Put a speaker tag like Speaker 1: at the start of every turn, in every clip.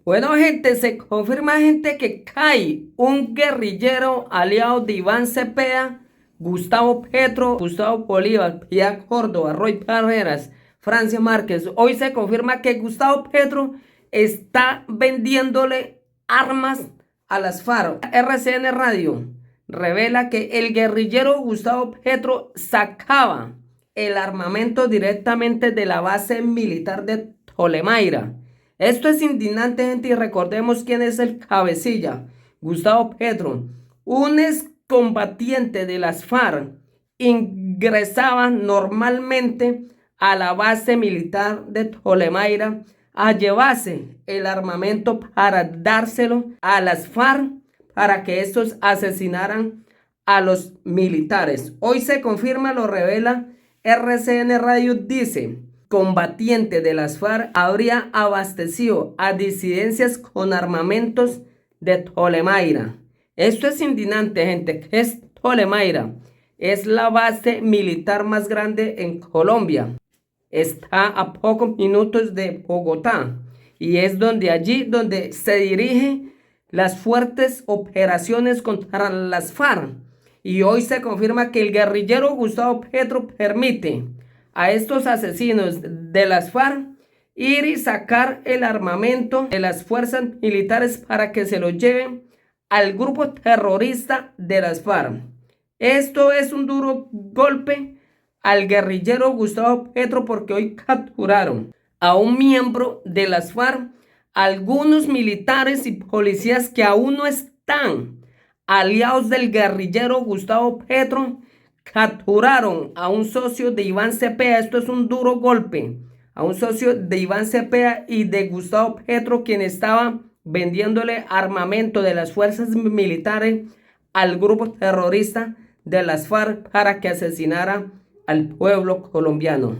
Speaker 1: Bueno, gente, se confirma, gente, que cae un guerrillero aliado de Iván Cepeda, Gustavo Petro, Gustavo Bolívar, Pía Córdoba, Roy Barreras, Francia Márquez. Hoy se confirma que Gustavo Petro está vendiéndole armas a las FARC. RCN Radio revela que el guerrillero Gustavo Petro sacaba el armamento directamente de la base militar de Tolemaira. Esto es indignante, gente, y recordemos quién es el cabecilla. Gustavo Petro, un excombatiente de las FARC, ingresaba normalmente a la base militar de Tolemaira a llevarse el armamento para dárselo a las FARC para que estos asesinaran a los militares. Hoy se confirma, lo revela RCN Radio, dice: combatiente de las FARC habría abastecido a disidencias con armamentos de Tolemaira. Esto es indignante, gente. ¿Qué es Tolemaira? Es la base militar más grande en Colombia. Está a pocos minutos de Bogotá y es allí donde se dirigen las fuertes operaciones contra las FARC. Y hoy se confirma que el guerrillero Gustavo Petro permite a estos asesinos de las FARC ir y sacar el armamento de las fuerzas militares para que se lo lleven al grupo terrorista de las FARC. Esto es un duro golpe al guerrillero Gustavo Petro, porque hoy capturaron a un miembro de las FARC, algunos militares y policías que aún no están aliados del guerrillero Gustavo Petro. Capturaron a un socio de Iván Cepeda. Esto es un duro golpe a un socio de Iván Cepeda y de Gustavo Petro, quien estaba vendiéndole armamento de las fuerzas militares al grupo terrorista de las FARC para que asesinara al pueblo colombiano.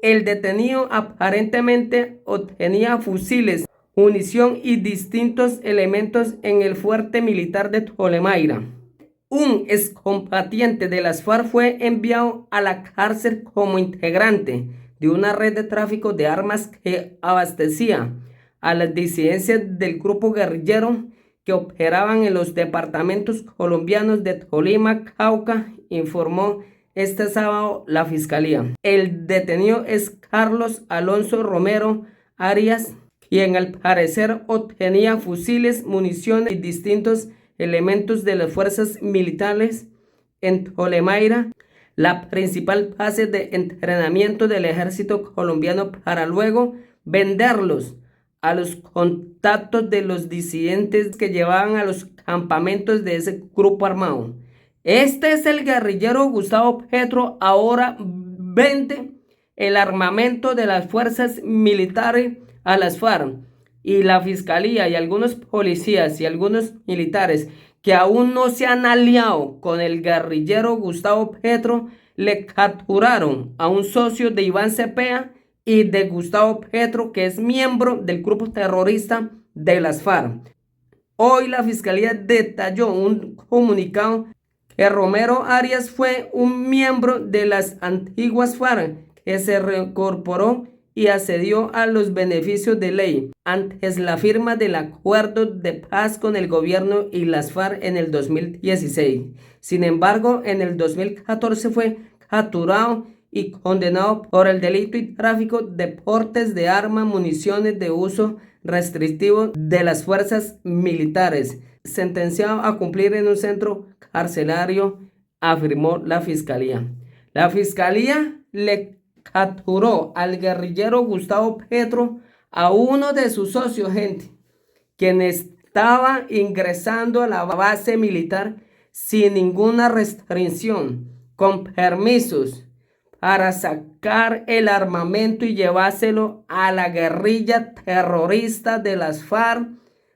Speaker 1: El detenido aparentemente obtenía fusiles, munición y distintos elementos en el fuerte militar de Tolemaira. Un excombatiente de las FARC fue enviado a la cárcel como integrante de una red de tráfico de armas que abastecía a las disidencias del grupo guerrillero que operaban en los departamentos colombianos de Tolima, Cauca, informó este sábado la Fiscalía. El detenido es Carlos Alonso Romero Arias, quien al parecer obtenía fusiles, municiones y distintos elementos de las fuerzas militares en Tolemaira, la principal base de entrenamiento del ejército colombiano, para luego venderlos a los contactos de los disidentes que llevaban a los campamentos de ese grupo armado. Este es el guerrillero Gustavo Petro. Ahora vende el armamento de las fuerzas militares a las FARC, y la Fiscalía y algunos policías y algunos militares que aún no se han aliado con el guerrillero Gustavo Petro le capturaron a un socio de Iván Cepeda y de Gustavo Petro, que es miembro del grupo terrorista de las FARC. Hoy la Fiscalía detalló un comunicado que Romero Arias fue un miembro de las antiguas FARC que se reincorporó y accedió a los beneficios de ley antes la firma del acuerdo de paz con el gobierno y las FARC en el 2016. Sin embargo, en el 2014 fue capturado y condenado por el delito y tráfico de portes de armas, municiones de uso restrictivo de las fuerzas militares, sentenciado a cumplir en un centro carcelario, afirmó la Fiscalía. La Fiscalía le capturó al guerrillero Gustavo Petro a uno de sus socios, gente, quien estaba ingresando a la base militar sin ninguna restricción, con permisos para sacar el armamento y llevárselo a la guerrilla terrorista de las FARC,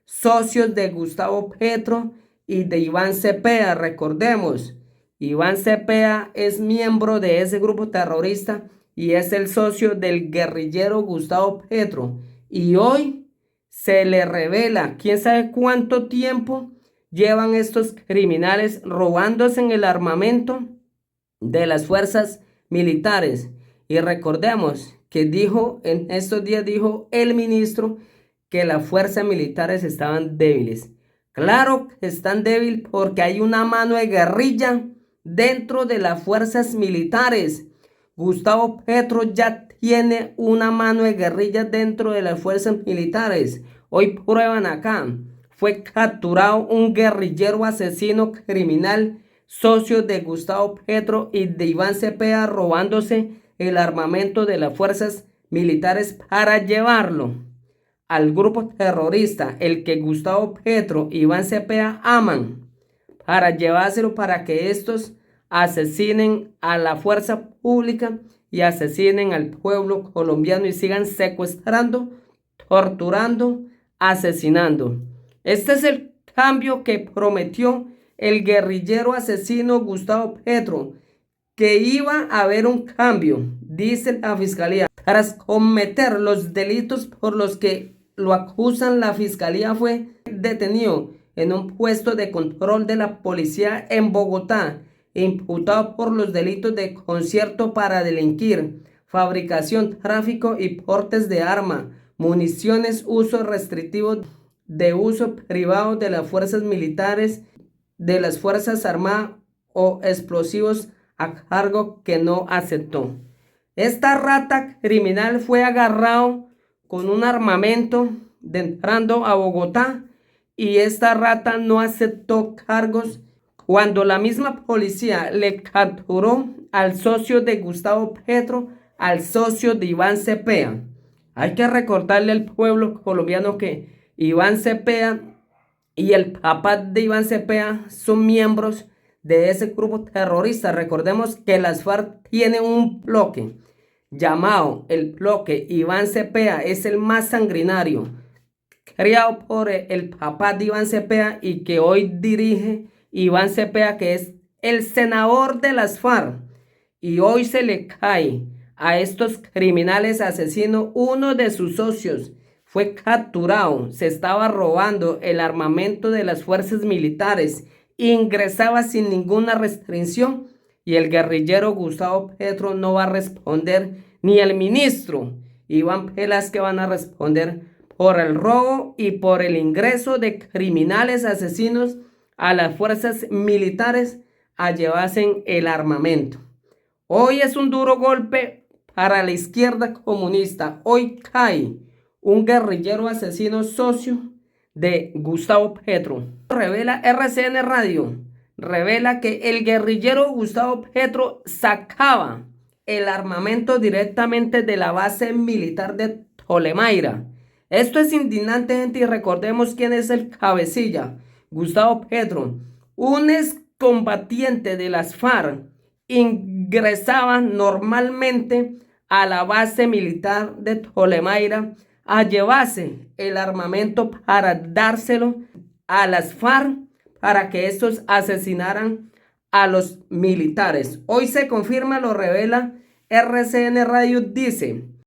Speaker 1: socios de Gustavo Petro y de Iván Cepeda. Recordemos, Iván Cepeda es miembro de ese grupo terrorista y es el socio del guerrillero Gustavo Petro. Y hoy se le revela, quién sabe cuánto tiempo llevan estos criminales robándose en el armamento de las fuerzas militares. Y recordemos que en estos días dijo el ministro que las fuerzas militares estaban débiles. Claro que están débiles porque hay una mano de guerrilla dentro de las fuerzas militares. Gustavo Petro ya tiene una mano de guerrilla dentro de las fuerzas militares. Hoy prueban acá. Fue capturado un guerrillero asesino criminal, socio de Gustavo Petro y de Iván Cepeda, robándose el armamento de las fuerzas militares para llevarlo al grupo terrorista, el que Gustavo Petro y Iván Cepeda aman, para llevárselo para que estos asesinen a la fuerza pública y asesinen al pueblo colombiano y sigan secuestrando, torturando, asesinando. Este es el cambio que prometió el guerrillero asesino Gustavo Petro, que iba a haber un cambio, dice la fiscalía. Tras cometer los delitos por los que lo acusan, la fiscalía fue detenido en un puesto de control de la policía en Bogotá, imputado por los delitos de concierto para delinquir, fabricación, tráfico y portes de arma, municiones, uso restrictivo de uso privado de las fuerzas militares, de las fuerzas armadas o explosivos a cargo que no aceptó. Esta rata criminal fue agarrado con un armamento entrando a Bogotá y esta rata no aceptó cargos cuando la misma policía le capturó al socio de Gustavo Petro, al socio de Iván Cepeda. Hay que recordarle al pueblo colombiano que Iván Cepeda y el papá de Iván Cepeda son miembros de ese grupo terrorista. Recordemos que las FARC tienen un bloque llamado el bloque Iván Cepeda, es el más sanguinario, creado por el papá de Iván Cepeda y que hoy dirige Iván Cepeda, que es el senador de las FARC. Y hoy se le cae a estos criminales asesinos. Uno de sus socios fue capturado, se estaba robando el armamento de las fuerzas militares, ingresaba sin ninguna restricción y el guerrillero Gustavo Petro no va a responder, ni el ministro Iván Velázquez van a responder por el robo y por el ingreso de criminales asesinos a las fuerzas militares a llevarse el armamento. Hoy es un duro golpe para la izquierda comunista. Hoy cae un guerrillero asesino socio de Gustavo Petro. Revela RCN Radio, revela que el guerrillero Gustavo Petro sacaba el armamento directamente de la base militar de Tolemaira. Esto es indignante, gente, y recordemos quién es el cabecilla. Gustavo Petro, un excombatiente de las FARC, ingresaba normalmente a la base militar de Tolemaira a llevarse el armamento para dárselo a las FARC para que estos asesinaran a los militares. Hoy se confirma, lo revela RCN Radio, dice: